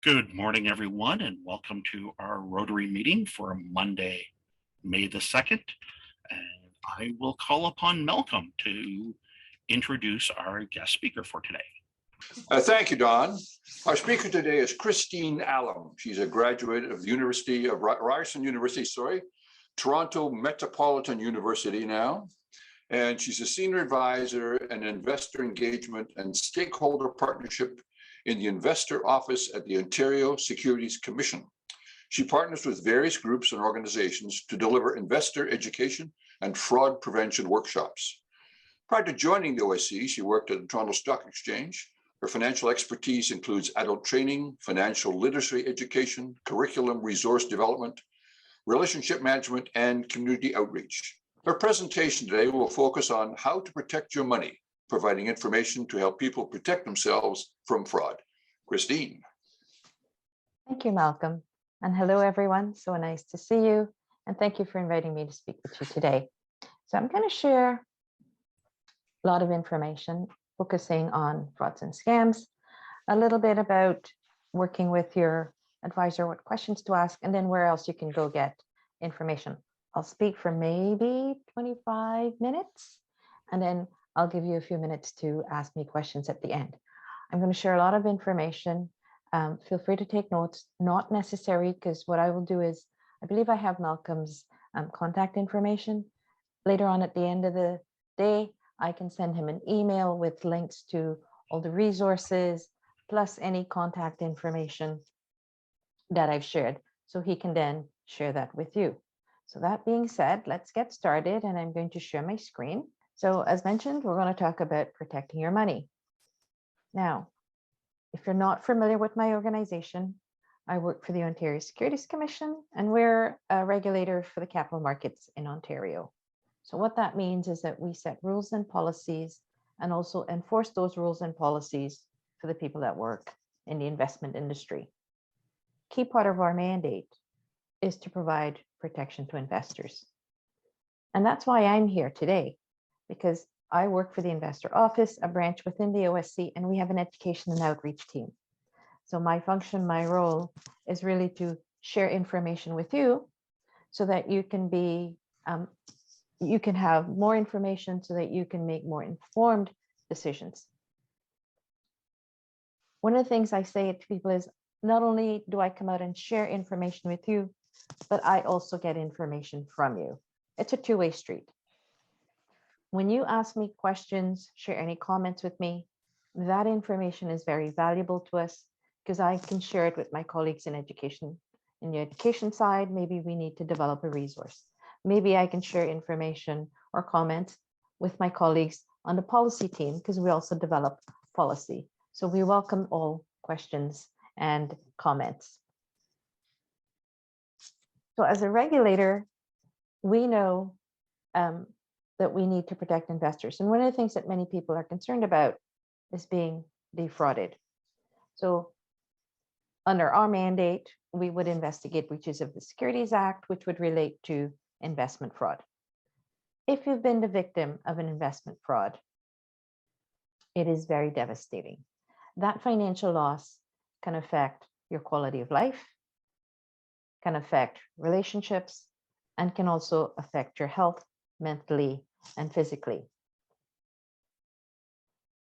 Good morning, everyone, and welcome to our Rotary meeting for Monday, May the 2nd. And I will call upon Malcolm to introduce our guest speaker for today. Thank you, Don. Our speaker today is Christine Allum. She's a graduate of the University of Ryerson University, Toronto Metropolitan University now. And she's a senior advisor and investor engagement and stakeholder partnership in the investor office at the Ontario Securities Commission. She partners with various groups and organizations to deliver investor education and fraud prevention workshops. Prior to joining the OSC, she worked at the Toronto Stock Exchange. Her financial expertise includes adult training, financial literacy education, curriculum resource development, relationship management, and community outreach. Her presentation today will focus on how to protect your money, providing information to help people protect themselves from fraud. Christine. Thank you, Malcolm. And hello, everyone. So nice to see you. And thank you for inviting me to speak with you today. So I'm going to share a lot of information focusing on frauds and scams, a little bit about working with your advisor, what questions to ask, and then where else you can go get information. I'll speak for maybe 25 minutes, and then I'll give you a few minutes to ask me questions at the end. I'm going to share a lot of information. Feel free to take notes, not necessary, because what I will do is, I believe I have Malcolm's contact information. Later on at the end of the day, I can send him an email with links to all the resources, plus any contact information that I've shared, so he can then share that with you. So that being said, let's get started, and I'm going to share my screen. So as mentioned, we're going to talk about protecting your money. Now, if you're not familiar with my organization, I work for the Ontario Securities Commission, and we're a regulator for the capital markets in Ontario. So what that means is that we set rules and policies and also enforce those rules and policies for the people that work in the investment industry. Key part of our mandate is to provide protection to investors. And that's why I'm here today, because I work for the investor office, a branch within the OSC, and we have an education and outreach team. So my function, my role is really to share information with you so that you can be, you can have more information so that you can make more informed decisions. One of the things I say to people is, not only do I come out and share information with you, but I also get information from you. It's a two-way street. When you ask me questions, share any comments with me, that information is very valuable to us because I can share it with my colleagues in education. In the education side, maybe we need to develop a resource. Maybe I can share information or comments with my colleagues on the policy team because we also develop policy. So we welcome all questions and comments. So as a regulator, we know that we need to protect investors. And one of the things that many people are concerned about is being defrauded. So under our mandate, we would investigate breaches of the Securities Act, which would relate to investment fraud. If you've been the victim of an investment fraud, it is very devastating. That financial loss can affect your quality of life, can affect relationships, and can also affect your health mentally and physically.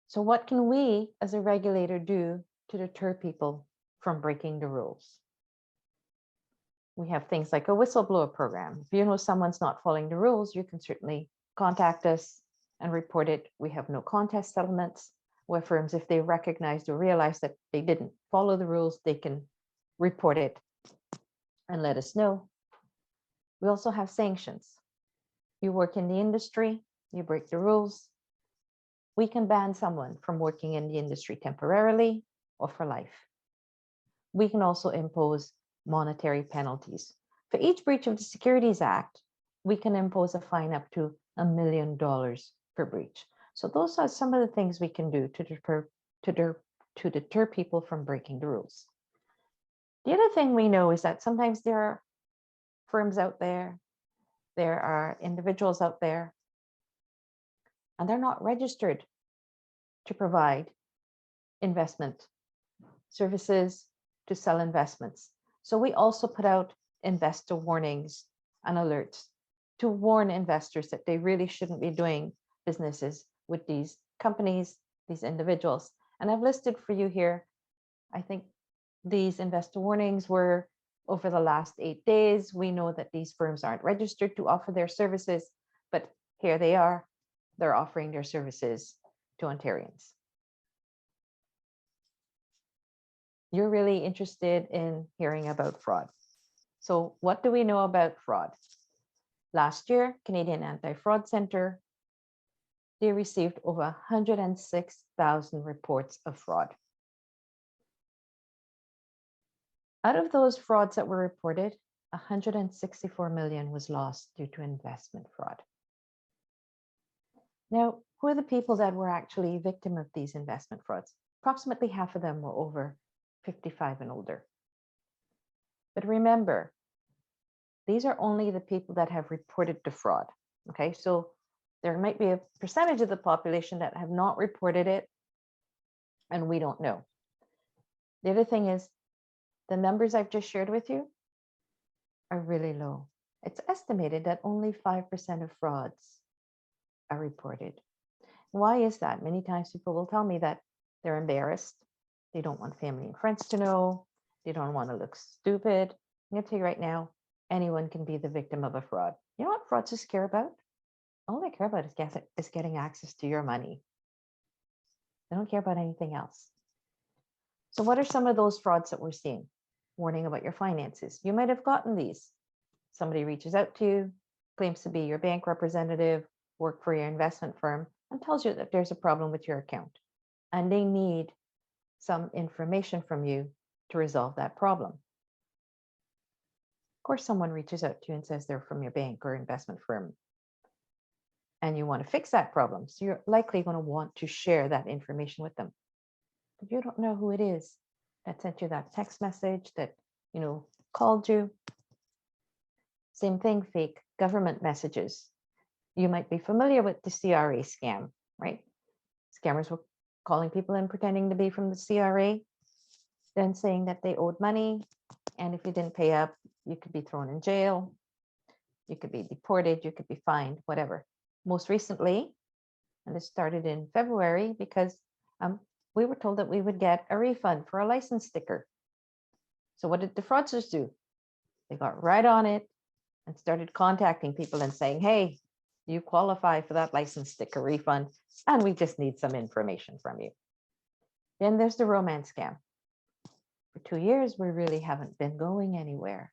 So what can we as a regulator do to deter people from breaking the rules? We have things like a whistleblower program. If you know someone's not following the rules, you can certainly contact us and report it. We have no contest settlements, where firms, if they recognize or realize that they didn't follow the rules, they can report it and let us know. We also have sanctions. You work in the industry, you break the rules, we can ban someone from working in the industry temporarily or for life. We can also impose monetary penalties. For each breach of the Securities Act, we can impose a fine up to $1 million per breach. So those are some of the things we can do to deter people from breaking the rules. The other thing we know is that sometimes there are firms out there, there are individuals out there, and they're not registered to provide investment services, to sell investments. So we also put out investor warnings and alerts to warn investors that they really shouldn't be doing businesses with these companies, these individuals. And I've listed for you here, I think these investor warnings were over the last 8 days. We know that these firms aren't registered to offer their services, but here they are. They're offering their services to Ontarians. You're really interested in hearing about fraud. So what do we know about fraud? Last year, Canadian Anti-Fraud Centre, they received over 106,000 reports of fraud. Out of those frauds that were reported, 164 million was lost due to investment fraud. Now, who are the people that were actually victim of these investment frauds? Approximately half of them were over 55 and older. But remember, these are only the people that have reported the fraud. Okay, so there might be a percentage of the population that have not reported it, and we don't know. The other thing is, the numbers I've just shared with you are really low. It's estimated that only 5% of frauds are reported. Why is that? Many times people will tell me that they're embarrassed. They don't want family and friends to know. They don't want to look stupid. I'm going to tell you right now, anyone can be the victim of a fraud. You know what fraudsters care about? All they care about is getting access to your money. They don't care about anything else. So what are some of those frauds that we're seeing? Warning about your finances. You might have gotten these. Somebody reaches out to you, claims to be your bank representative, work for your investment firm, and tells you that there's a problem with your account. And they need some information from you to resolve that problem. Of course, someone reaches out to you and says they're from your bank or investment firm, and you want to fix that problem. So you're likely going to want to share that information with them. But you don't know who it is that sent you that text message, that, called you. Same thing, fake government messages. You might be familiar with the CRA scam, right? Scammers were calling people and pretending to be from the CRA, then saying that they owed money, and if you didn't pay up, you could be thrown in jail, you could be deported, you could be fined, whatever. Most recently, and this started in February, because we were told that we would get a refund for a license sticker. So what did the fraudsters do? They got right on it and started contacting people and saying, hey, you qualify for that license sticker refund, and we just need some information from you. Then there's the romance scam. For 2 years, we really haven't been going anywhere.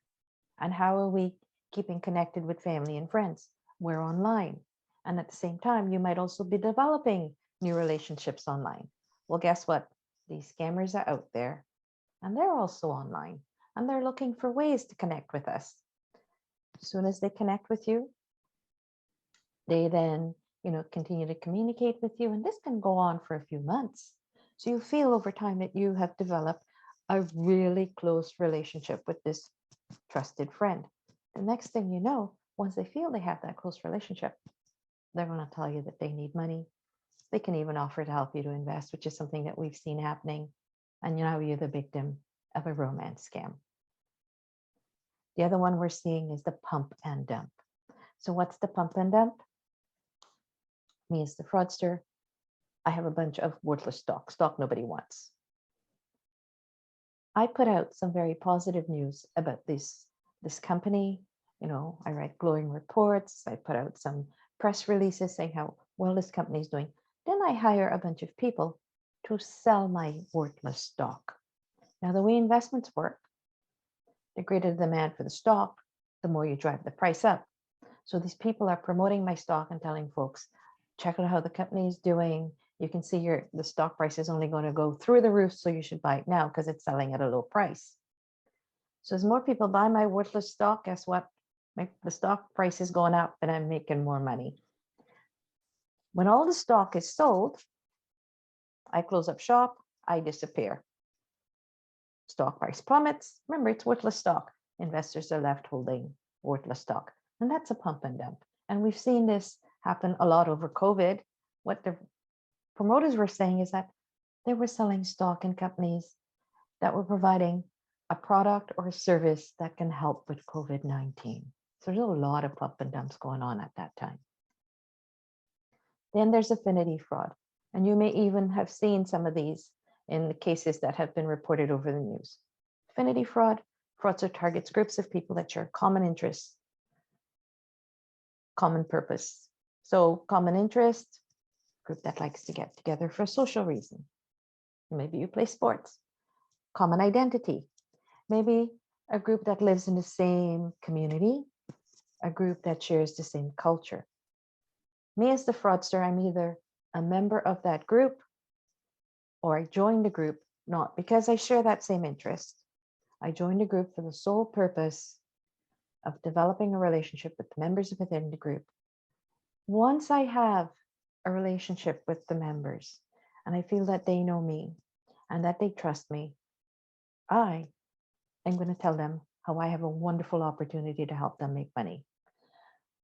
And how are we keeping connected with family and friends? We're online. And at the same time, you might also be developing new relationships online. Well, guess what? These scammers are out there, and they're also online, and they're looking for ways to connect with us. As soon as they connect with you, they then, continue to communicate with you, and this can go on for a few months. So you feel over time that you have developed a really close relationship with this trusted friend. The next thing you know, once they feel they have that close relationship, they're going to tell you that they need money. They can even offer to help you to invest, which is something that we've seen happening. And now you're the victim of a romance scam. The other one we're seeing is the pump and dump. So what's the pump and dump? Me as the fraudster, I have a bunch of worthless stock nobody wants. I put out some very positive news about this company. I write glowing reports. I put out some press releases saying how well this company is doing. Then I hire a bunch of people to sell my worthless stock. Now, the way investments work, the greater the demand for the stock, the more you drive the price up. So these people are promoting my stock and telling folks, check out how the company is doing. You can see the stock price is only going to go through the roof, so you should buy it now because it's selling at a low price. So as more people buy my worthless stock, guess what? The stock price is going up and I'm making more money. When all the stock is sold, I close up shop, I disappear. Stock price plummets. Remember, it's worthless stock. Investors are left holding worthless stock. And that's a pump and dump. And we've seen this happen a lot over COVID. What the promoters were saying is that they were selling stock in companies that were providing a product or a service that can help with COVID-19. So there's a lot of pump and dumps going on at that time. Then there's affinity fraud. And you may even have seen some of these in the cases that have been reported over the news. Affinity fraud, fraudster targets groups of people that share common interests, common purpose. So common interest, group that likes to get together for a social reason. Maybe you play sports. Common identity, maybe a group that lives in the same community, a group that shares the same culture. Me as the fraudster, I'm either a member of that group or I join the group, not because I share that same interest. I joined the group for the sole purpose of developing a relationship with the members within the group. Once I have a relationship with the members and I feel that they know me and that they trust me, I am going to tell them how I have a wonderful opportunity to help them make money.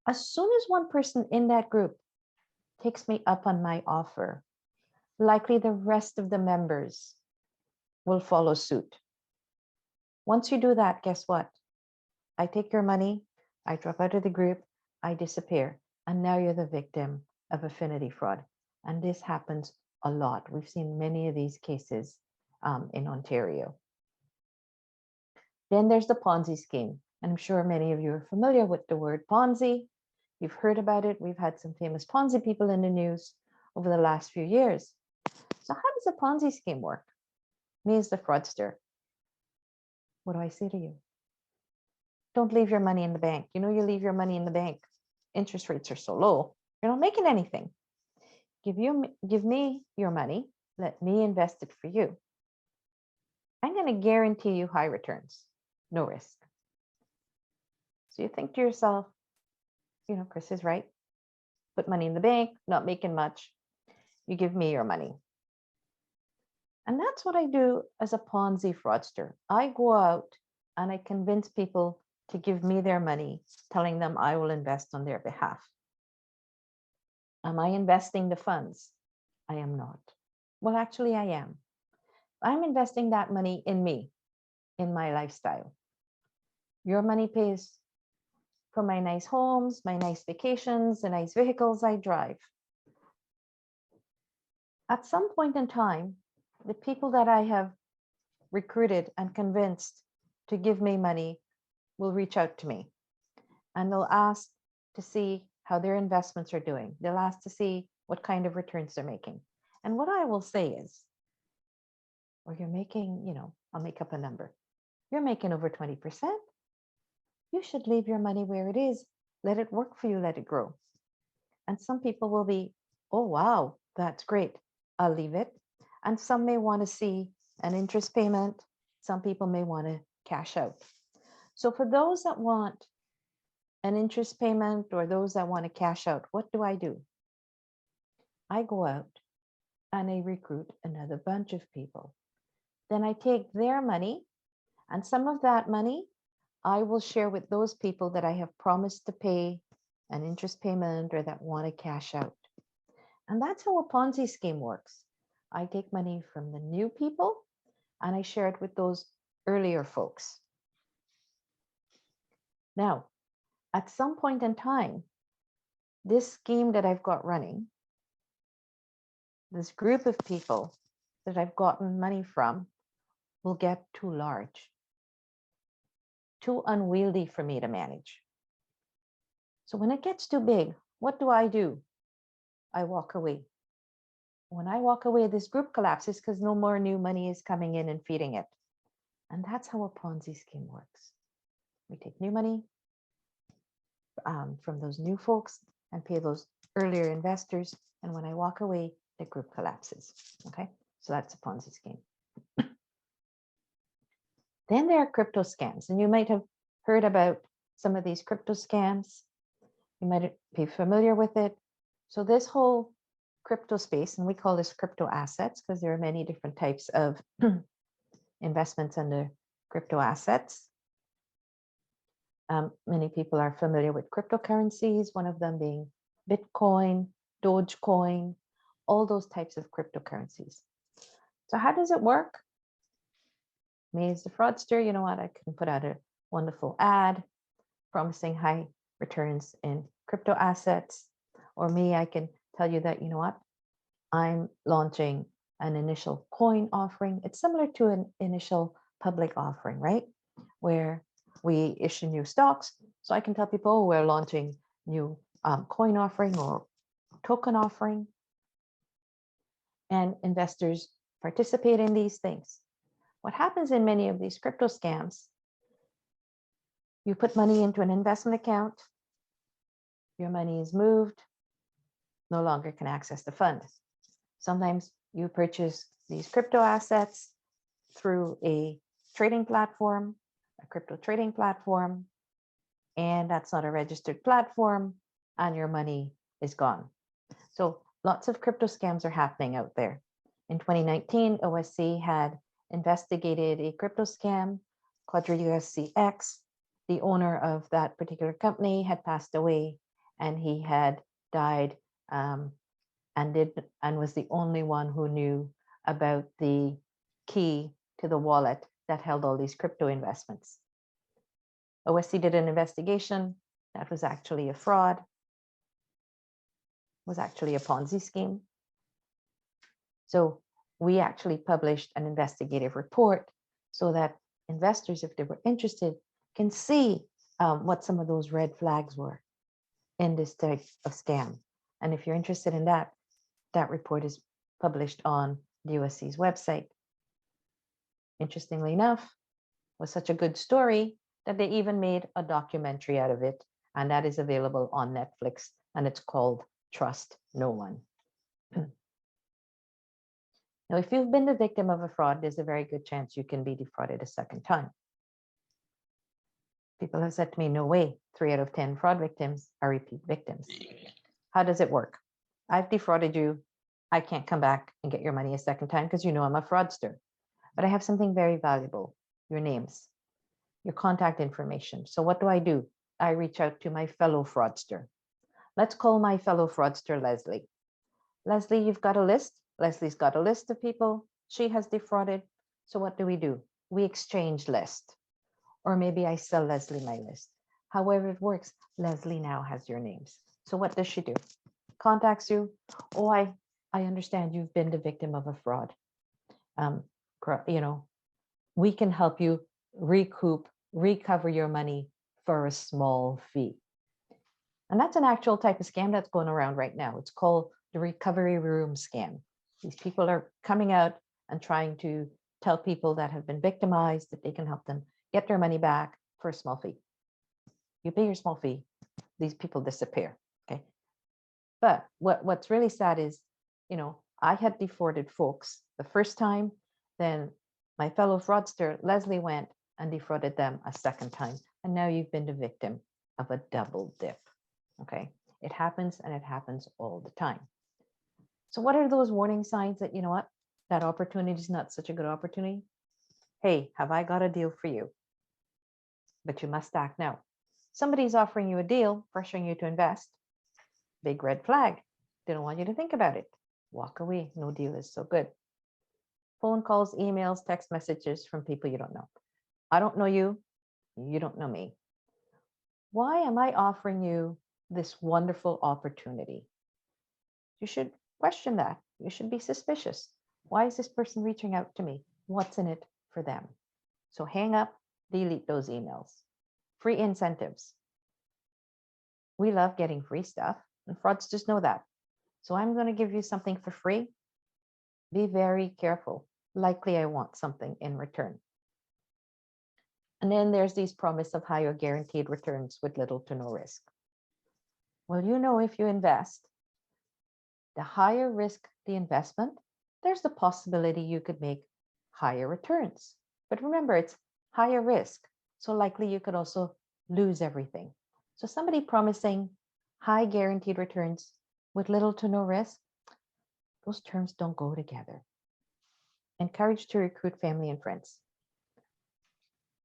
As soon as one person in that group takes me up on my offer, likely the rest of the members will follow suit. Once you do that, guess what? I take your money, I drop out of the group, I disappear, and now you're the victim of affinity fraud. And this happens a lot. We've seen many of these cases in Ontario. Then there's the Ponzi scheme. And I'm sure many of you are familiar with the word Ponzi. You've heard about it. We've had some famous Ponzi people in the news over the last few years. So how does a Ponzi scheme work? Me as the fraudster, what do I say to you? Don't leave your money in the bank. You know, you leave your money in the bank, interest rates are so low, you're not making anything. Give me your money. Let me invest it for you. I'm going to guarantee you high returns, no risk. So you think to yourself, you know, Chris is right. Put money in the bank, not making much. You give me your money. And that's what I do as a Ponzi fraudster. I go out and I convince people to give me their money, telling them I will invest on their behalf. Am I investing the funds? I am not. Well, actually, I am. I'm investing that money in me, in my lifestyle. Your money pays for my nice homes, my nice vacations, the nice vehicles I drive. At some point in time, the people that I have recruited and convinced to give me money will reach out to me and they'll ask to see how their investments are doing. They'll ask to see what kind of returns they're making. And what I will say is, well, you're making, you know, I'll make up a number. You're making over 20%. You should leave your money where it is. Let it work for you, let it grow. And some people will be, oh, wow, that's great. I'll leave it. And some may want to see an interest payment. Some people may want to cash out. So for those that want an interest payment or those that want to cash out, what do? I go out and I recruit another bunch of people. Then I take their money and some of that money I will share with those people that I have promised to pay an interest payment or that want to cash out. And that's how a Ponzi scheme works. I take money from the new people and I share it with those earlier folks. Now, at some point in time, this scheme that I've got running, this group of people that I've gotten money from will get too large, too unwieldy for me to manage. So when it gets too big, what do? I walk away. When I walk away, this group collapses because no more new money is coming in and feeding it. And that's how a Ponzi scheme works. We take new money from those new folks and pay those earlier investors. And when I walk away, the group collapses. Okay, so that's a Ponzi scheme. Then there are crypto scams, and you might have heard about some of these crypto scams. You might be familiar with it. So this whole crypto space, and we call this crypto assets because there are many different types of investments under crypto assets. Many people are familiar with cryptocurrencies, one of them being Bitcoin, Dogecoin, all those types of cryptocurrencies. So how does it work? Me as the fraudster, you know what? I can put out a wonderful ad promising high returns in crypto assets. Or me, I can tell you that, you know what? I'm launching an initial coin offering. It's similar to an initial public offering, right? Where we issue new stocks. So I can tell people, oh, we're launching new coin offering or token offering. And investors participate in these things. What happens in many of these crypto scams, you put money into an investment account, your money is moved, no longer can access the fund. Sometimes you purchase these crypto assets through a trading platform, a crypto trading platform, and that's not a registered platform, and your money is gone. So lots of crypto scams are happening out there. In 2019, OSC had investigated a crypto scam, QuadraUSCX. The owner of that particular company had passed away, and he had died and was the only one who knew about the key to the wallet that held all these crypto investments. OSC did an investigation. That was actually a fraud, was actually a Ponzi scheme. So we actually published an investigative report so that investors, if they were interested, can see what some of those red flags were in this type of scam. And if you're interested in that, that report is published on the OSC's website. Interestingly enough, was such a good story that they even made a documentary out of it, and that is available on Netflix, and it's called Trust No One. Now, if you've been the victim of a fraud, there's a very good chance you can be defrauded a second time. People have said to me, no way, 3 out of 10 fraud victims are repeat victims. How does it work? I've defrauded you. I can't come back and get your money a second time because you know I'm a fraudster. But I have something very valuable, your names, your contact information. So what do? I reach out to my fellow fraudster. Let's call my fellow fraudster Leslie. Leslie, you've got a list. Leslie's got a list of people she has defrauded. So what do? We exchange list. Or maybe I sell Leslie my list. However it works, Leslie now has your names. So what does she do? Contacts you. Oh, I understand you've been the victim of a fraud. We can help you recover your money for a small fee. And that's an actual type of scam that's going around right now. It's called the recovery room scam. These people are coming out and trying to tell people that have been victimized that they can help them get their money back for a small fee. You pay your small fee, these people disappear. Okay. But what's really sad is, I had defrauded folks the first time, then my fellow fraudster, Leslie, went and defrauded them a second time. And now you've been the victim of a double dip. Okay. It happens, and it happens all the time. So what are those warning signs that, that opportunity is not such a good opportunity? Hey, have I got a deal for you? But you must act now. Somebody's offering you a deal, pressuring you to invest. Big red flag. They don't want you to think about it. Walk away. No deal is so good. Phone calls, emails, text messages from people you don't know. I don't know you. You don't know me. Why am I offering you this wonderful opportunity? You should question that. You should be suspicious. Why is this person reaching out to me? What's in it for them? So hang up, delete those emails. Free incentives. We love getting free stuff, and fraudsters know that. So I'm going to give you something for free. Be very careful. Likely I want something in return. And then there's these promise of higher guaranteed returns with little to no risk. Well, if you invest, the higher risk the investment, there's the possibility you could make higher returns. But remember, it's higher risk. So likely you could also lose everything. So somebody promising high guaranteed returns with little to no risk, those terms don't go together. Encourage to recruit family and friends.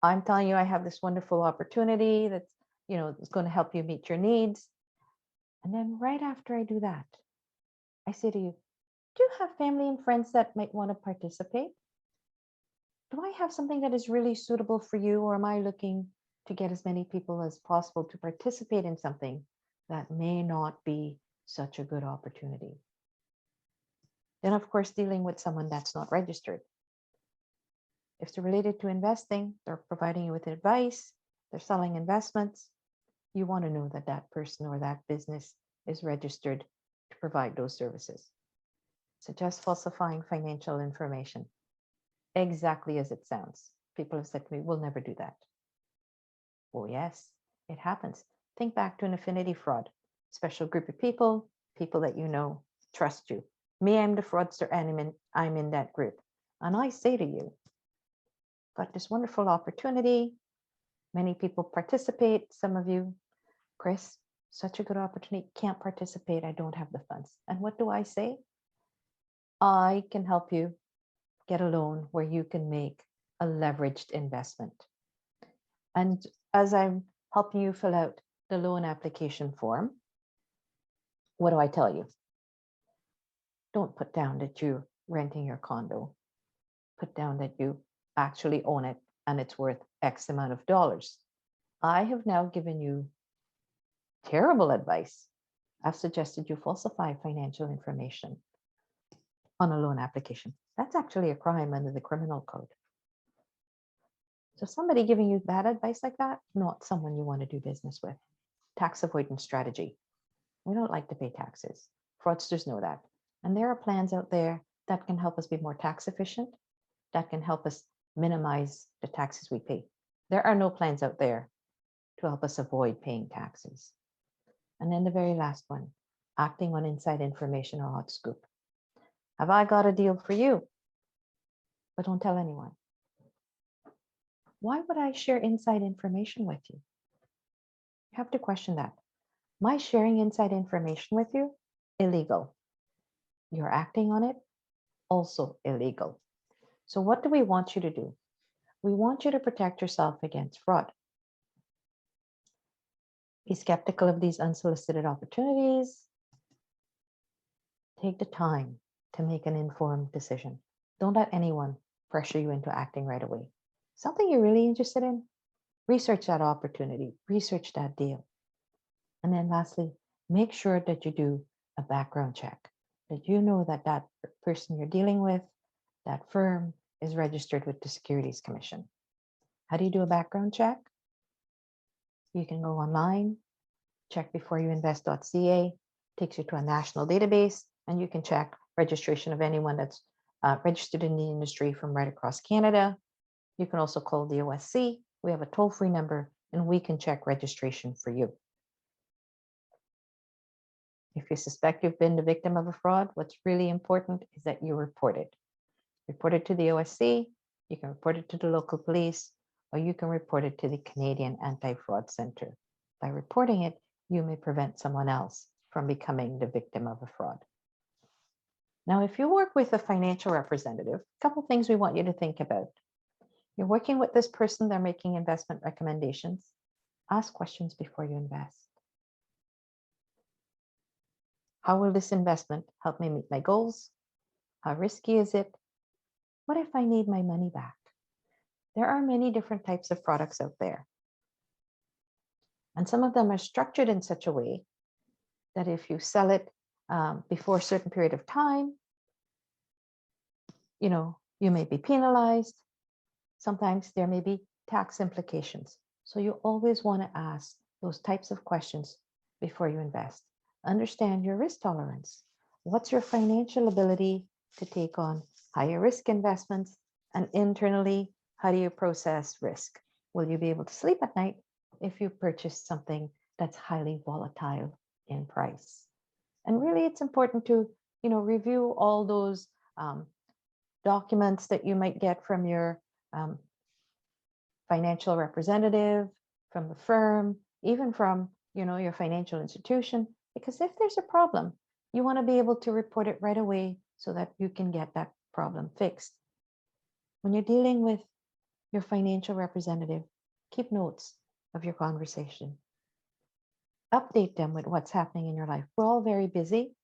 I'm telling you, I have this wonderful opportunity that's, it's going to help you meet your needs. And then right after I do that, I say to you, do you have family and friends that might want to participate? do I have something that is really suitable for you, or am I looking to get as many people as possible to participate in something that may not be such a good opportunity? Then, of course, dealing with someone that's not registered. If they're related to investing, they're providing you with advice, they're selling investments, you want to know that that person or that business is registered to provide those services. So just falsifying financial information, exactly as it sounds. People have said to me, we'll never do that. Oh, yes, it happens. Think back to an affinity fraud. Special group of people, people that you know, trust you. Me, I'm the fraudster, and I'm in that group. And I say to you, got this wonderful opportunity. Many people participate. Some of you, Chris, such a good opportunity, can't participate. I don't have the funds. And what do I say? I can help you get a loan where you can make a leveraged investment. And as I'm helping you fill out the loan application form, what do I tell you? Don't put down that you're renting your condo. Put down that you actually own it and it's worth X amount of dollars. I have now given you terrible advice. I've suggested you falsify financial information on a loan application. That's actually a crime under the criminal code. So somebody giving you bad advice like that, not someone you want to do business with. Tax avoidance strategy. We don't like to pay taxes. Fraudsters know that. And there are plans out there that can help us be more tax efficient, that can help us minimize the taxes we pay. There are no plans out there to help us avoid paying taxes. And then the very last one, acting on inside information or hot scoop. Have I got a deal for you? But don't tell anyone. Why would I share inside information with you? You have to question that. My sharing inside information with you, illegal. You're acting on it, also illegal. So what do we want you to do? We want you to protect yourself against fraud. Be skeptical of these unsolicited opportunities. Take the time to make an informed decision. Don't let anyone pressure you into acting right away. Something you're really interested in, research that opportunity, research that deal. And then lastly, make sure that you do a background check, that you know that that person you're dealing with, that firm, is registered with the Securities Commission. How do you do a background check? You can go online, check beforeyouinvest.ca, takes you to a national database, and you can check registration of anyone that's registered in the industry from right across Canada. You can also call the OSC. We have a toll-free number, and we can check registration for you. If you suspect you've been the victim of a fraud, what's really important is that you report it. Report it to the OSC, you can report it to the local police, or you can report it to the Canadian Anti-Fraud Center. By reporting it, you may prevent someone else from becoming the victim of a fraud. Now, if you work with a financial representative, a couple things we want you to think about. You're working with this person, they're making investment recommendations. Ask questions before you invest. How will this investment help me meet my goals? How risky is it? What if I need my money back? There are many different types of products out there. And some of them are structured in such a way that if you sell it before a certain period of time, you may be penalized. Sometimes there may be tax implications. So you always want to ask those types of questions before you invest. Understand your risk tolerance. What's your financial ability to take on higher risk investments? And internally, how do you process risk? Will you be able to sleep at night if you purchase something that's highly volatile in price? And really, it's important to review all those documents that you might get from your financial representative, from the firm, even from your financial institution, because if there's a problem, you want to be able to report it right away so that you can get that problem fixed. When you're dealing with your financial representative, keep notes of your conversation. Update them with what's happening in your life. We're all very busy.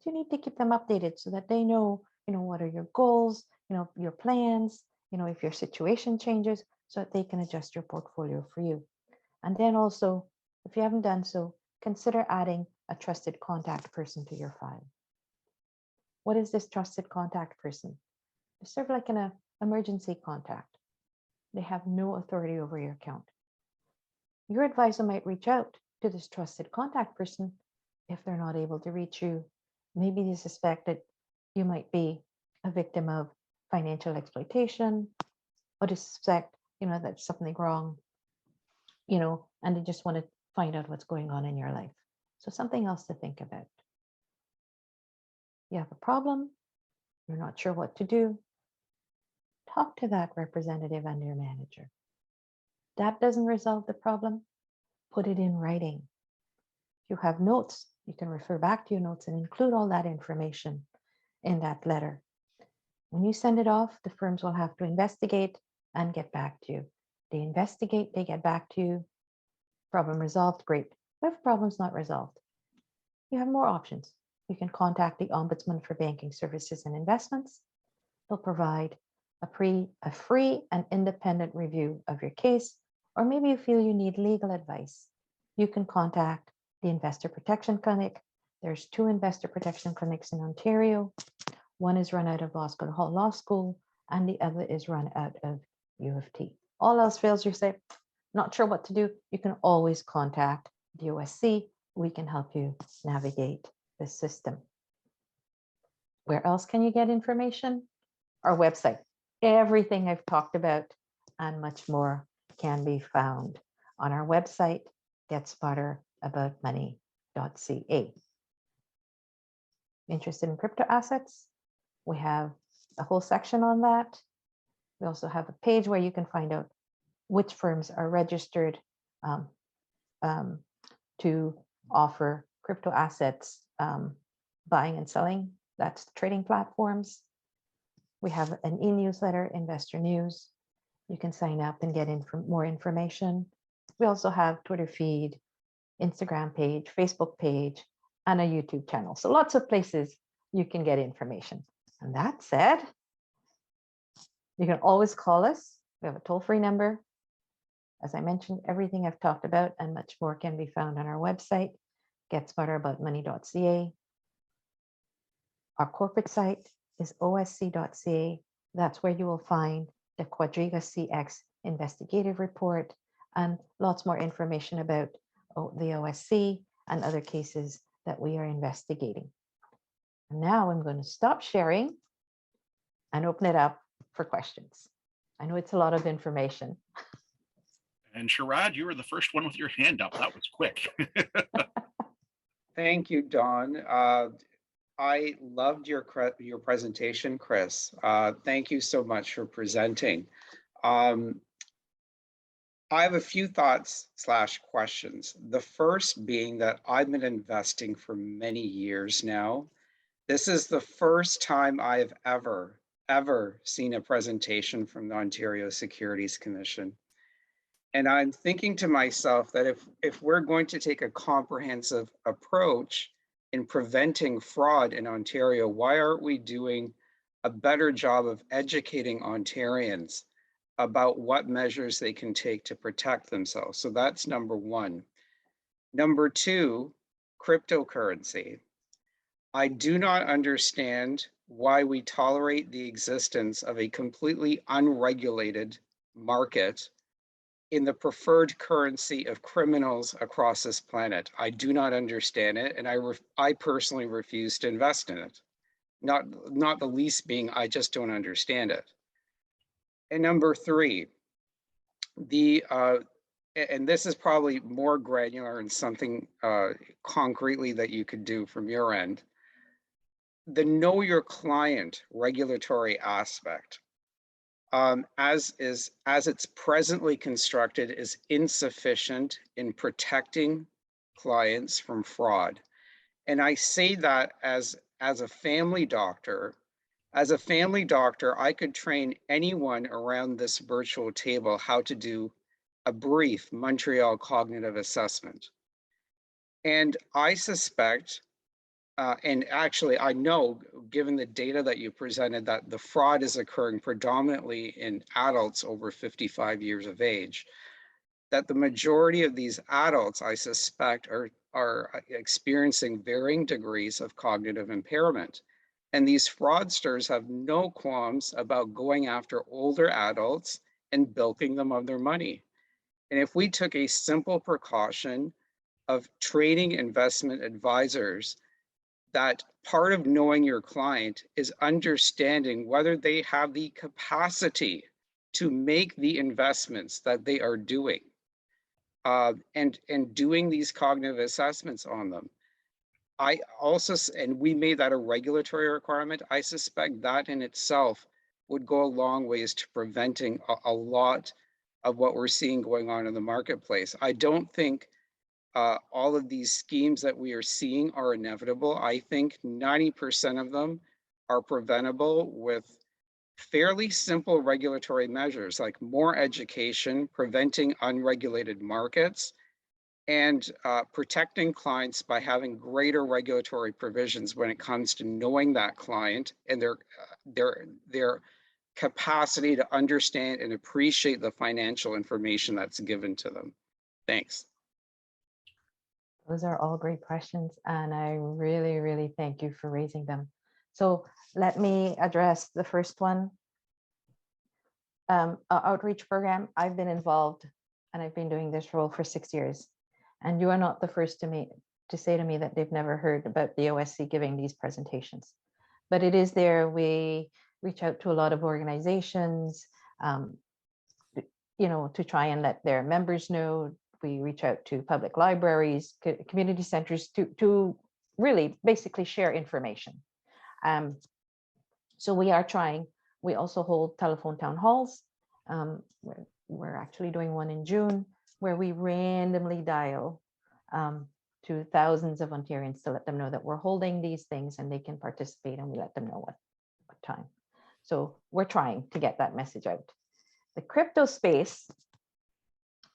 You need to keep them updated so that they know, what are your goals, your plans, if your situation changes, so that they can adjust your portfolio for you. And then also, if you haven't done so, consider adding a trusted contact person to your file. What is this trusted contact person? It's sort of like an emergency contact. They have no authority over your account. Your advisor might reach out to this trusted contact person if they're not able to reach you. Maybe they suspect that you might be a victim of financial exploitation, or they suspect, that something wrong, and they just want to find out what's going on in your life. So something else to think about. You have a problem, you're not sure what to do, talk to that representative and your manager. That doesn't resolve the problem, put it in writing. If you have notes, you can refer back to your notes and include all that information in that letter. When you send it off, the firms will have to investigate and get back to you. They investigate, they get back to you. Problem resolved, great. What if problem's not resolved? You have more options. You can contact the Ombudsman for Banking Services and Investments. They'll provide a free and independent review of your case, or maybe you feel you need legal advice. You can contact the Investor Protection Clinic. There's 2 investor protection clinics in Ontario. One is run out of Osgoode Hall Law School, and the other is run out of U of T. All else fails, you say, not sure what to do, you can always contact the OSC. We can help you navigate the system. Where else can you get information? Our website. Everything I've talked about and much more can be found on our website, getsmarteraboutmoney.ca. Interested in crypto assets? We have a whole section on that. We also have a page where you can find out which firms are registered to offer crypto assets buying and selling. That's the trading platforms. We have an e-newsletter, Investor News. You can sign up and get more information. We also have Twitter feed, Instagram page, Facebook page, and a YouTube channel. So lots of places you can get information. And that said, you can always call us. We have a toll-free number. As I mentioned, everything I've talked about and much more can be found on our website, getsmarteraboutmoney.ca. Our corporate site is osc.ca. That's where you will find the Quadriga CX investigative report and lots more information about the OSC and other cases that we are investigating. And now I'm going to stop sharing and open it up for questions. I know it's a lot of information. And Sharad, you were the first one with your hand up. That was quick. Thank you, Dawn. I loved your presentation, Chris. Thank you so much for presenting. I have a few thoughts / questions. The first being that I've been investing for many years now. This is the first time I've ever seen a presentation from the Ontario Securities Commission. And I'm thinking to myself that if we're going to take a comprehensive approach in preventing fraud in Ontario, why aren't we doing a better job of educating Ontarians about what measures they can take to protect themselves? So that's number one. Number two, cryptocurrency. I do not understand why we tolerate the existence of a completely unregulated market in the preferred currency of criminals across this planet. I do not understand it, and I personally refuse to invest in it. Not the least being, I just don't understand it. And number three, and this is probably more granular and something concretely that you could do from your end, the know your client regulatory aspect. As it's presently constructed, is insufficient in protecting clients from fraud. And I say that as a family doctor. As a family doctor, I could train anyone around this virtual table how to do a brief Montreal cognitive assessment. And I suspect and actually, I know, given the data that you presented, that the fraud is occurring predominantly in adults over 55 years of age, that the majority of these adults, I suspect, are experiencing varying degrees of cognitive impairment. And these fraudsters have no qualms about going after older adults and bilking them of their money. And if we took a simple precaution of training investment advisors, that part of knowing your client is understanding whether they have the capacity to make the investments that they are doing, and doing these cognitive assessments on them. I also, and we made that a regulatory requirement, I suspect that in itself would go a long ways to preventing a lot of what we're seeing going on in the marketplace. I don't think all of these schemes that we are seeing are inevitable. I think 90% of them are preventable with fairly simple regulatory measures like more education, preventing unregulated markets, and protecting clients by having greater regulatory provisions when it comes to knowing that client and their capacity to understand and appreciate the financial information that's given to them. Thanks. Those are all great questions, and I really, really thank you for raising them. So let me address the first one. Outreach program, I've been involved and I've been doing this role for 6 years. And you are not the first to say to me that they've never heard about the OSC giving these presentations. But it is there. We reach out to a lot of organizations, to try and let their members know. We reach out to public libraries, community centers to really basically share information. So we are trying. We also hold telephone town halls. We're actually doing one in June where we randomly dial to thousands of Ontarians to let them know that we're holding these things and they can participate, and we let them know what time. So we're trying to get that message out. The crypto space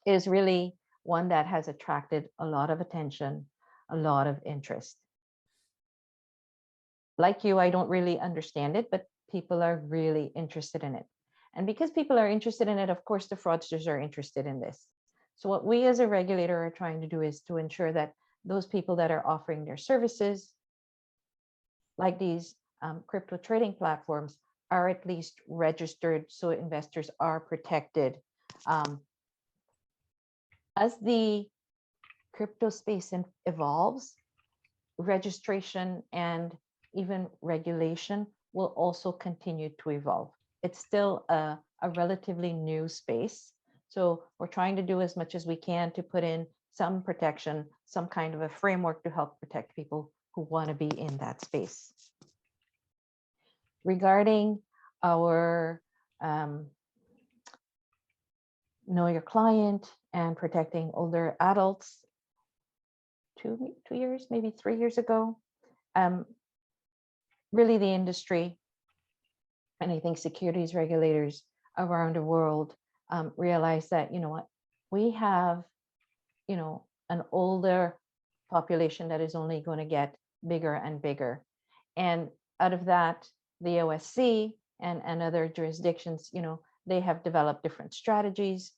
is really one that has attracted a lot of attention, a lot of interest. Like you, I don't really understand it, but people are really interested in it. And because people are interested in it, of course, the fraudsters are interested in this. So what we as a regulator are trying to do is to ensure that those people that are offering their services, like these crypto trading platforms, are at least registered so investors are protected. As the crypto space evolves, registration and even regulation will also continue to evolve. It's still a relatively new space. So we're trying to do as much as we can to put in some protection, some kind of a framework to help protect people who want to be in that space. Regarding our know your client and protecting older adults, 2 years, maybe 3 years ago, really the industry, and I think securities regulators around the world realize that, we have, an older population that is only going to get bigger and bigger. And out of that, the OSC and other jurisdictions, they have developed different strategies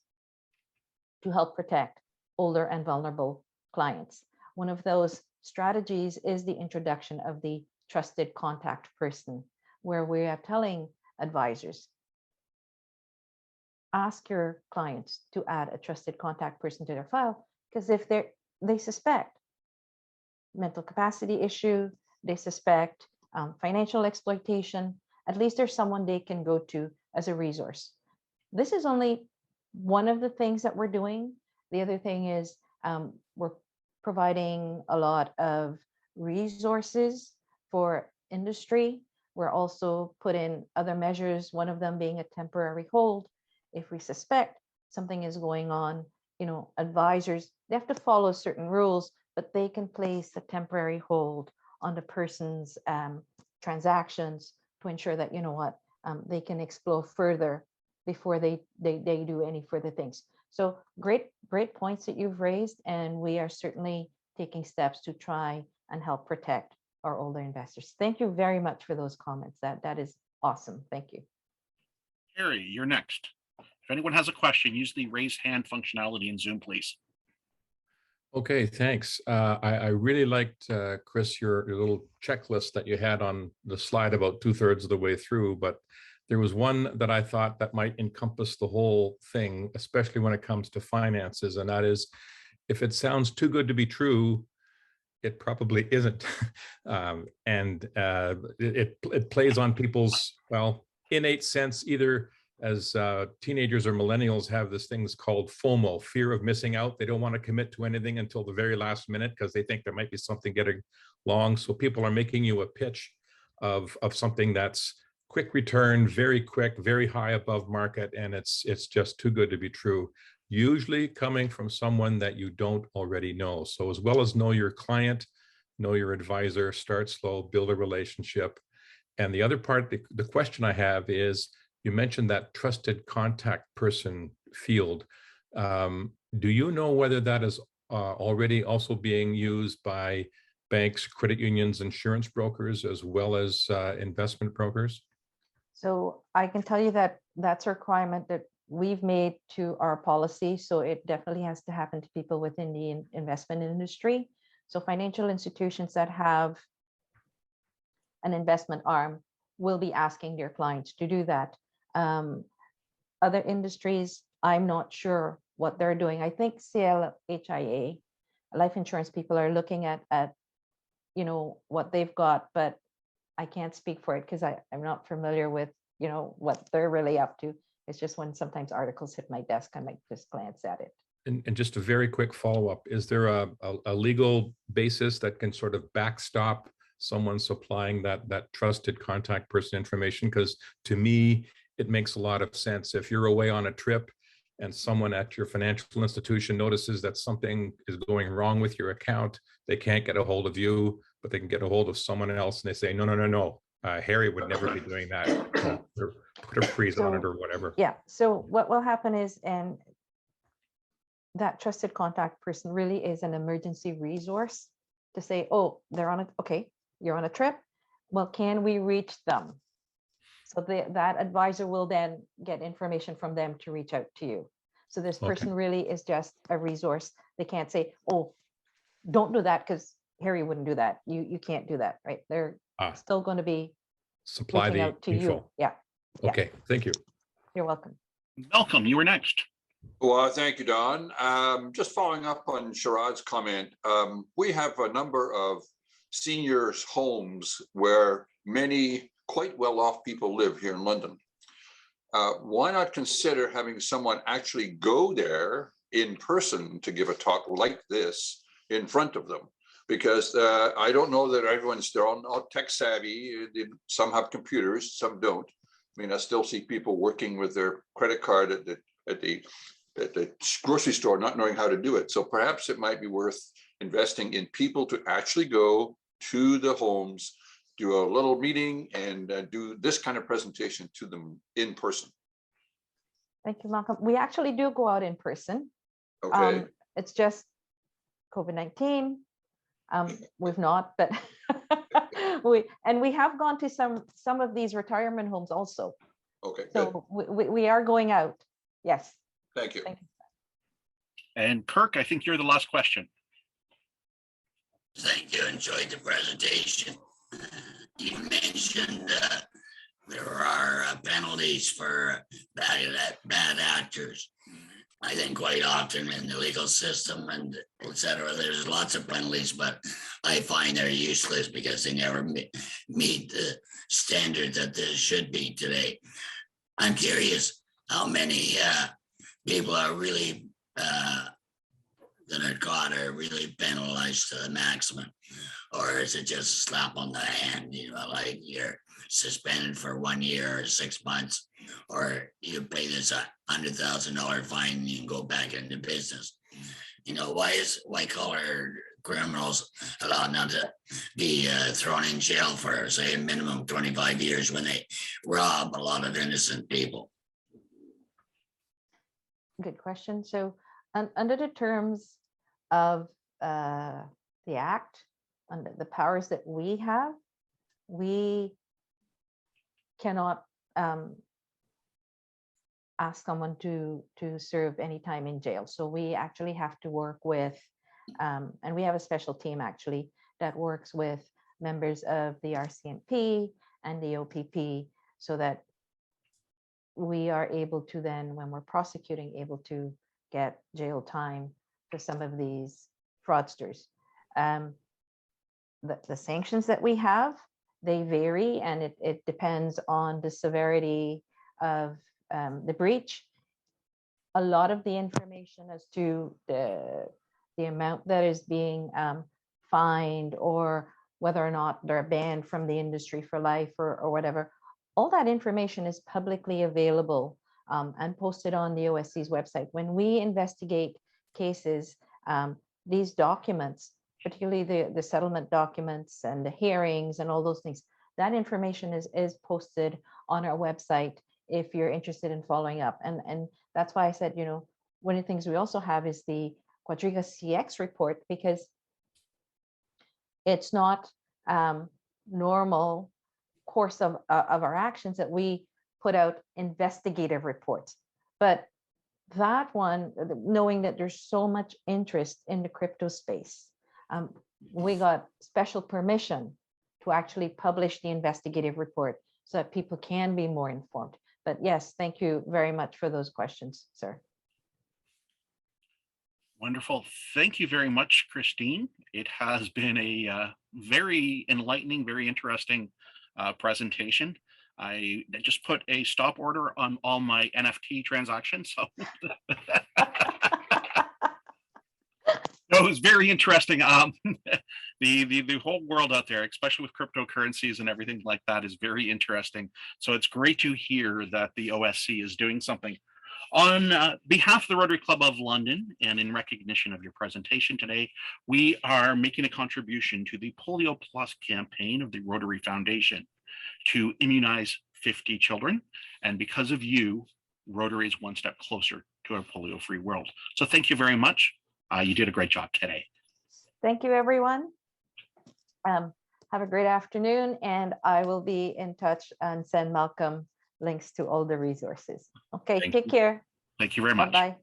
to help protect older and vulnerable clients. One of those strategies is the introduction of the trusted contact person, where we are telling advisors, ask your clients to add a trusted contact person to their file, because if they suspect mental capacity issue, they suspect financial exploitation, at least there's someone they can go to as a resource. This is only one of the things that we're doing. The other thing is we're providing a lot of resources for industry. We're also put in other measures, one of them being a temporary hold. If we suspect something is going on, advisors, they have to follow certain rules, but they can place a temporary hold on the person's transactions to ensure that, they can explore further before they do any further things. So great points that you've raised, and we are certainly taking steps to try and help protect our older investors. Thank you very much for those comments. That is awesome. Thank you. Harry, you're next. If anyone has a question, use the raise hand functionality in Zoom, please. Okay, thanks. I really liked, Chris, your little checklist that you had on the slide about 2/3 of the way through, but there was one that I thought that might encompass the whole thing, especially when it comes to finances, and that is, if it sounds too good to be true, it probably isn't. It plays on people's, well, innate sense, either as teenagers or millennials have this thing called FOMO, fear of missing out. They don't want to commit to anything until the very last minute because they think there might be something getting long. So people are making you a pitch of something that's quick return, very quick, very high above market, and it's just too good to be true. Usually coming from someone that you don't already know. So as well as know your client, know your advisor, start slow, build a relationship. And the other part, the question I have is, you mentioned that trusted contact person field. Do you know whether that is already also being used by banks, credit unions, insurance brokers, as well as investment brokers? So I can tell you that that's a requirement that we've made to our policy. So it definitely has to happen to people within the investment industry. So financial institutions that have an investment arm will be asking their clients to do that. Other industries, I'm not sure what they're doing. I think CLHIA, life insurance people, are looking at what they've got, but I can't speak for it because I'm not familiar with what they're really up to. It's just when sometimes articles hit my desk, I might just glance at it. And just a very quick follow-up, is there a legal basis that can sort of backstop someone supplying that trusted contact person information? Because to me, it makes a lot of sense. If you're away on a trip and someone at your financial institution notices that something is going wrong with your account, they can't get a hold of you, but they can get a hold of someone else, and they say, no, Harry would never be doing that. Or put a freeze on it or whatever. Yeah, so what will happen is, and that trusted contact person really is an emergency resource to say, oh, they're on you're on a trip. Well, can we reach them? So that advisor will then get information from them to reach out to you. So this person really is just a resource. They can't say, oh, don't do that because Harry wouldn't do that. You can't do that, right? They're still going to be supply reaching the out to info. you. Yeah. Okay, thank you. You're welcome. Malcolm, you were next. Well, thank you, Don. Just following up on Sharad's comment, we have a number of seniors' homes where many quite well-off people live here in London. Why not consider having someone actually go there in person to give a talk like this in front of them? Because I don't know that they're all tech savvy. Some have computers, some don't. I mean, I still see people working with their credit card at the grocery store, not knowing how to do it. So perhaps it might be worth investing in people to actually go to the homes, do a little meeting, and do this kind of presentation to them in person. Thank you, Malcolm. We actually do go out in person. Okay. It's just COVID-19. We've not, but we have gone to some of these retirement homes also. Okay. So we are going out. Yes. Thank you. And Kirk, I think you're the last question. Thank you. Enjoyed the presentation. You mentioned there are penalties for bad actors. I think quite often in the legal system and etc., there's lots of penalties, but I find they're useless because they never meet the standard that there should be today. I'm curious how many people are really that are caught are really penalized to the maximum, or is it just a slap on the hand? Like you're suspended for 1 year or 6 months, or you pay this $100,000 fine and you can go back into business. Why is white collar criminals allowed not to be thrown in jail for, say, a minimum 25 years when they rob a lot of innocent people? Good question. So under the terms of the Act, under the powers that we have, we cannot ask someone to serve any time in jail. So we actually have to work with, and we have a special team actually that works with members of the RCMP and the OPP, so that we are able to then, when we're prosecuting, able to get jail time for some of these fraudsters. The sanctions that we have, they vary, and it depends on the severity of the breach. A lot of the information as to the amount that is being fined, or whether or not they're banned from the industry for life or whatever, all that information is publicly available and posted on the OSC's website. When we investigate cases, these documents, particularly the settlement documents and the hearings and all those things, that information is posted on our website if you're interested in following up. And that's why I said, you know, one of the things we also have is the Quadriga CX report, because it's not normal course of our actions that we put out investigative reports. But that one, knowing that there's so much interest in the crypto space, we got special permission to actually publish the investigative report so that people can be more informed. But yes, thank you very much for those questions, sir. Wonderful. Thank you very much, Christine. It has been a very enlightening, very interesting presentation. I just put a stop order on all my NFT transactions. So it was very interesting. The whole world out there, especially with cryptocurrencies and everything like that, is very interesting. So it's great to hear that the OSC is doing something. On behalf of the Rotary Club of London, and in recognition of your presentation today, we are making a contribution to the Polio Plus campaign of the Rotary Foundation to immunize 50 children. And because of you, Rotary is one step closer to a polio-free world. So thank you very much. You did a great job today. Thank you, everyone. Have a great afternoon, and I will be in touch and send Malcolm links to all the resources. Okay, take care. Thank you very much. Bye-bye.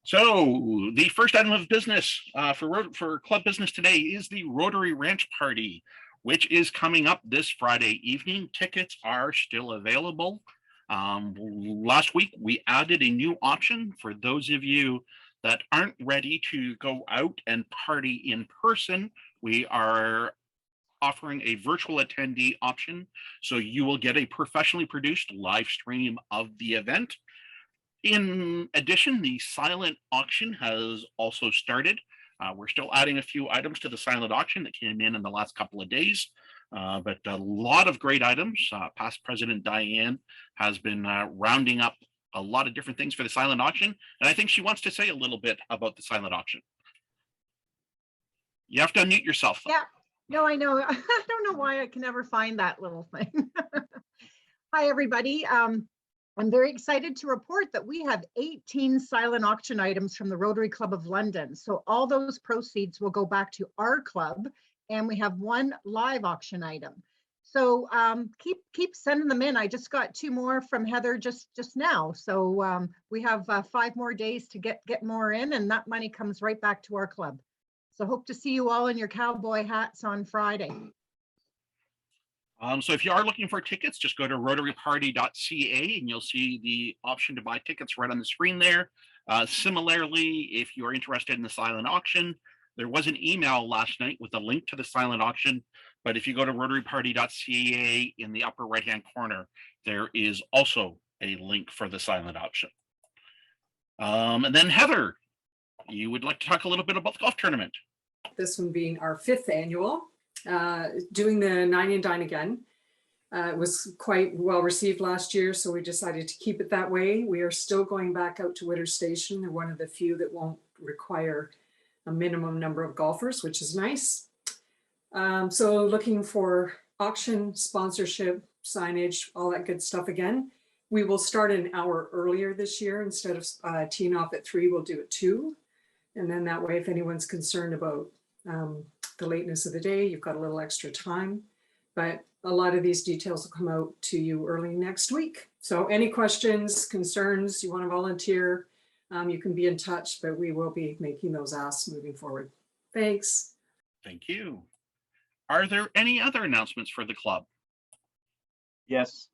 So the first item of business for club business today is the Rotary Ranch Party, which is coming up this Friday evening. Tickets are still available. Last week, we added a new option for those of you that aren't ready to go out and party in person. We are offering a virtual attendee option, so you will get a professionally produced live stream of the event. In addition, the silent auction has also started. We're still adding a few items to the silent auction that came in the last couple of days, but a lot of great items. Past President Diane has been rounding up a lot of different things for the silent auction, and I think she wants to say a little bit about the silent auction. You have to unmute yourself, though. Yeah. No, I know. I don't know why I can never find that little thing. Hi, everybody. I'm very excited to report that we have 18 silent auction items from the Rotary Club of London. So all those proceeds will go back to our club, and we have one live auction item. So keep sending them in. I just got 2 more from Heather just now. So we have 5 more days to get more in, and that money comes right back to our club. So hope to see you all in your cowboy hats on Friday. So if you are looking for tickets, just go to rotaryparty.ca and you'll see the option to buy tickets right on the screen there. Similarly, if you're interested in the silent auction, there was an email last night with a link to the silent auction, but if you go to rotaryparty.ca in the upper right-hand corner, there is also a link for the silent auction. And then Heather, you would like to talk a little bit about the golf tournament. This one being our 5th annual, doing the 9 and Dine again. It was quite well received last year, so we decided to keep it that way. We are still going back out to Witter Station. They're one of the few that won't require a minimum number of golfers, which is nice. So looking for auction, sponsorship, signage, all that good stuff again. We will start an hour earlier this year. Instead of teeing off at 3, we'll do it 2. And then that way, if anyone's concerned about the lateness of the day, you've got a little extra time, but a lot of these details will come out to you early next week. So any questions, concerns, you want to volunteer, you can be in touch, but we will be making those asks moving forward. Thanks. Thank you. Are there any other announcements for the club? Yes.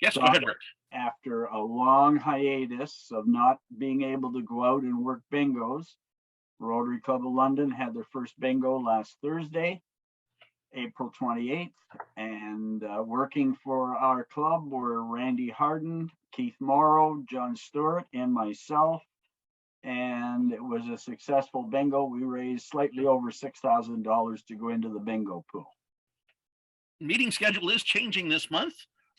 Yes, go ahead, Rick. After a long hiatus of not being able to go out and work bingos, Rotary Club of London had their first bingo last Thursday, April 28th, and working for our club were Randy Harden, Keith Morrow, John Stewart, and myself. And it was a successful bingo. We raised slightly over $6,000 to go into the bingo pool. Meeting schedule is changing this month.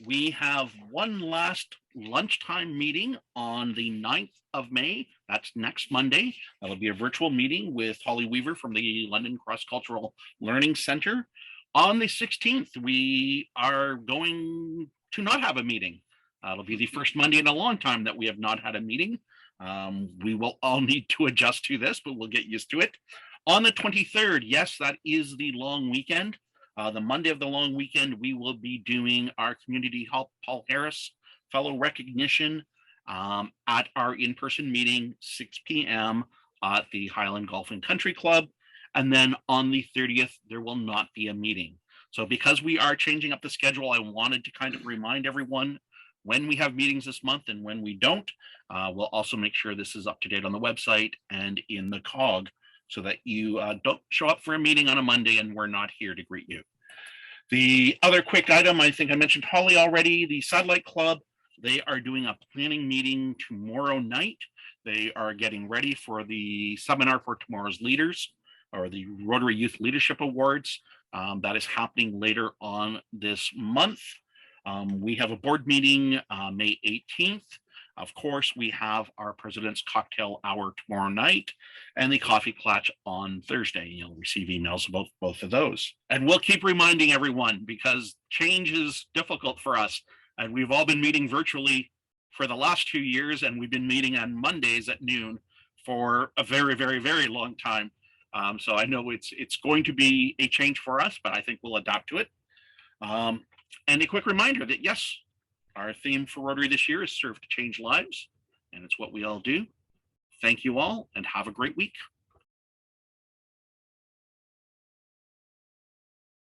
We have one last lunchtime meeting on the 9th of May. That's next Monday. That'll be a virtual meeting with Holly Weaver from the London Cross Cultural Learning Center. On the 16th, we are going to not have a meeting. It'll be the first Monday in a long time that we have not had a meeting. We will all need to adjust to this, but we'll get used to it. On the 23rd, yes, that is the long weekend. The Monday of the long weekend, we will be doing our Community Help Paul Harris Fellow Recognition at our in-person meeting, 6 p.m. at the Highland Golf and Country Club. And then on the 30th, there will not be a meeting. So because we are changing up the schedule, I wanted to kind of remind everyone when we have meetings this month and when we don't. We'll also make sure this is up to date on the website and in the COG so that you don't show up for a meeting on a Monday and we're not here to greet you. The other quick item, I think I mentioned Holly already, the Satellite Club, they are doing a planning meeting tomorrow night. They are getting ready for the seminar for tomorrow's leaders, or the Rotary Youth Leadership Awards. That is happening later on this month. We have a board meeting May 18th. Of course, we have our President's Cocktail Hour tomorrow night and the Coffee Clutch on Thursday. You'll receive emails about both of those. And we'll keep reminding everyone because change is difficult for us. And we've all been meeting virtually for the last 2 years, and we've been meeting on Mondays at noon for a very, very, very long time. So I know it's going to be a change for us, but I think we'll adapt to it. And a quick reminder that yes, our theme for Rotary this year is Serve to Change Lives, and it's what we all do. Thank you all and have a great week.